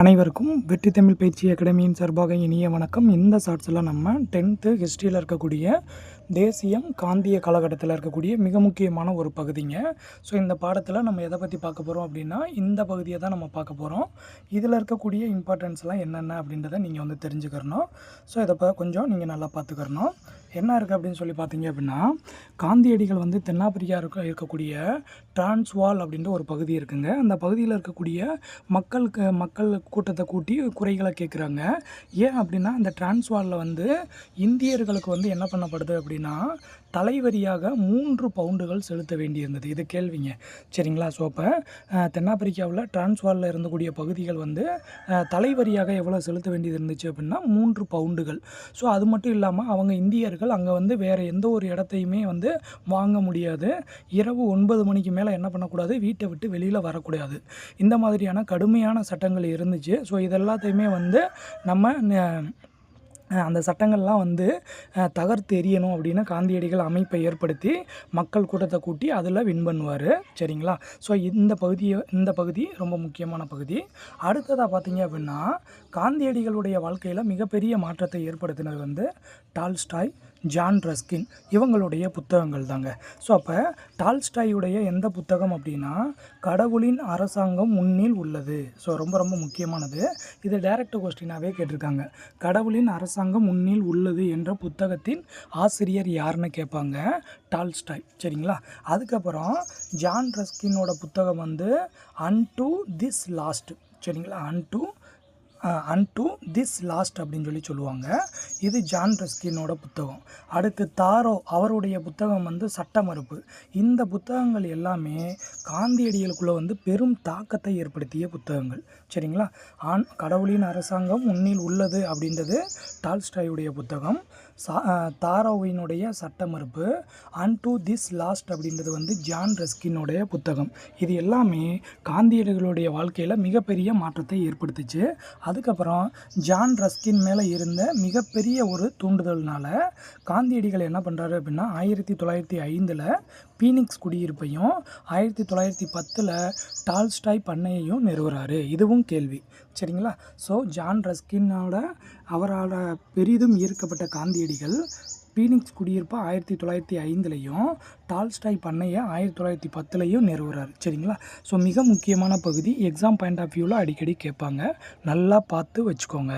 அனைவருக்கும் வெற்றி தமிழ் பயிற்சி அகாடமியின் சார்பாக இனிய வணக்கம். இந்த ஷார்ட்ஸில் நம்ம 10th ஹிஸ்ட்ரியில் இருக்கக்கூடிய தேசியம் காந்திய காலகட்டத்தில் இருக்கக்கூடிய மிக முக்கியமான ஒரு பகுதிங்க. ஸோ இந்த பாடத்தில் நம்ம எதை பற்றி பார்க்க போகிறோம் அப்படின்னா இந்த பகுதியை தான் நம்ம பார்க்க போகிறோம். இதில் இருக்கக்கூடிய இம்பார்ட்டன்ஸ்லாம் என்னென்ன அப்படின்றத நீங்கள் வந்து தெரிஞ்சுக்கிறணும். ஸோ இதை கொஞ்சம் நீங்கள் நல்லா பார்த்துக்கிறணும். என்ன இருக்குது அப்படின்னு சொல்லி பார்த்தீங்க அப்படின்னா, காந்தியடிகள் வந்து தென்னாப்பிரிக்கா இருக்கக்கூடிய டிரான்ஸ்வால் அப்படின்ற ஒரு பகுதி இருக்குங்க. அந்த பகுதியில் இருக்கக்கூடிய மக்கள் கூட்டத்தை கூட்டி குறைகளை கேட்குறாங்க. ஏன் அப்படின்னா, அந்த டிரான்ஸ்வாலில் வந்து இந்தியர்களுக்கு வந்து என்ன பண்ணப்படுது அப்படின்னா, தலைவரியாக 3 பவுண்டுகள் செலுத்த வேண்டியிருந்தது. இது கேள்விங்க. சரிங்களா? ஸோ அப்போ தென்னாப்பிரிக்காவில் டிரான்ஸ்வாலில் இருந்தக்கூடிய பகுதிகள் வந்து தலைவரியாக எவ்வளோ செலுத்த வேண்டியது இருந்துச்சு அப்படின்னா 3 பவுண்டுகள். ஸோ அது மட்டும் இல்லாமல் அவங்க இந்தியர்கள் அங்கே வந்து வேறு எந்த ஒரு இடத்தையுமே வந்து வாங்க முடியாது. இரவு 9 மணிக்கு மேலே என்ன பண்ணக்கூடாது, வீட்டை விட்டு வெளியில் வரக்கூடாது. இந்த மாதிரியான கடுமையான சட்டங்கள் இருந்துச்சு. ஸோ இதெல்லாத்தையுமே வந்து நம்ம அந்த சட்டங்கள்லாம் வந்து தகர்த்து எறியணும் அப்படின்னு காந்தியடிகள் அமைப்பை ஏற்படுத்தி மக்கள் கூட்டத்தை கூட்டி அதில் வின் பண்ணுவார். சரிங்களா? ஸோ இந்த பகுதி ரொம்ப முக்கியமான பகுதி. அடுத்ததாக பார்த்தீங்க அப்படின்னா, காந்தியடிகளுடைய வாழ்க்கையில் மிகப்பெரிய மாற்றத்தை ஏற்படுத்தினது வந்து டால்ஸ்டாய், ஜான் ரஸ்கின் இவங்களுடைய புத்தகங்கள் தாங்க. ஸோ அப்போ டால்ஸ்டாயுடைய எந்த புத்தகம் அப்படின்னா, கடவுளின் அரசாங்கம் முன்னில் உள்ளது. ஸோ ரொம்ப ரொம்ப முக்கியமானது. இது டைரக்ட் கொஸ்டினாகவே கேட்டிருக்காங்க. கடவுளின் அரசாங்கம் முன்னில் உள்ளது என்ற புத்தகத்தின் ஆசிரியர் யாருன்னு கேட்பாங்க, டால்ஸ்டாய். சரிங்களா? அதுக்கப்புறம் ஜான் ரஸ்கினோட புத்தகம் வந்து அன்டு திஸ் லாஸ்ட். சரிங்களா? அன்டு திஸ் லாஸ்ட் அப்படின்னு சொல்லி சொல்லுவாங்க. இது ஜான் ரஸ்கினோட புத்தகம். அடுத்து தாரோ அவருடைய புத்தகம் வந்து சட்ட மறுப்பு. இந்த புத்தகங்கள் எல்லாமே காந்தியடிகளுக்குள்ளே வந்து பெரும் தாக்கத்தை ஏற்படுத்திய புத்தகங்கள். சரிங்களா? கடவுளின் அரசாங்கம் முன்னில் உள்ளது அப்படின்றது டால்ஸ்டாயுடைய புத்தகம். தாரோவினுடைய சட்ட மறுப்பு, அன்டு திஸ் லாஸ்ட் அப்படின்றது வந்து ஜான் ரஸ்கினுடைய புத்தகம். இது எல்லாமே காந்தியடிகளுடைய வாழ்க்கையில் மிகப்பெரிய மாற்றத்தை ஏற்படுத்துச்சு. அதுக்கப்புறம் ஜான் ரஸ்கின் மேலே இருந்த மிகப்பெரிய ஒரு தூண்டுதல்னால காந்தியடிகள் என்ன பண்ணுறாரு அப்படின்னா, 1905 பீனிக்ஸ் குடியிருப்பையும் 1910 டால்ஸ்டாய் பண்ணையையும் நிறுவுறாரு. இதுவும் கேள்வி. சரிங்களா? ஸோ ஜான் ரஸ்கினோட அவரால் பெரிதும் ஈர்க்கப்பட்ட காந்தியடிகள் பீனிக்ஸ் குடியிருப்பை 1905 டால்ஸ்டாய் பண்ணையை 1910 நிறுவுறாரு. சரிங்களா? ஸோ மிக முக்கியமான பகுதி. எக்ஸாம் பாயிண்ட் ஆஃப் வியூவில் அடிக்கடி கேட்பாங்க. நல்லா பார்த்து வச்சுக்கோங்க.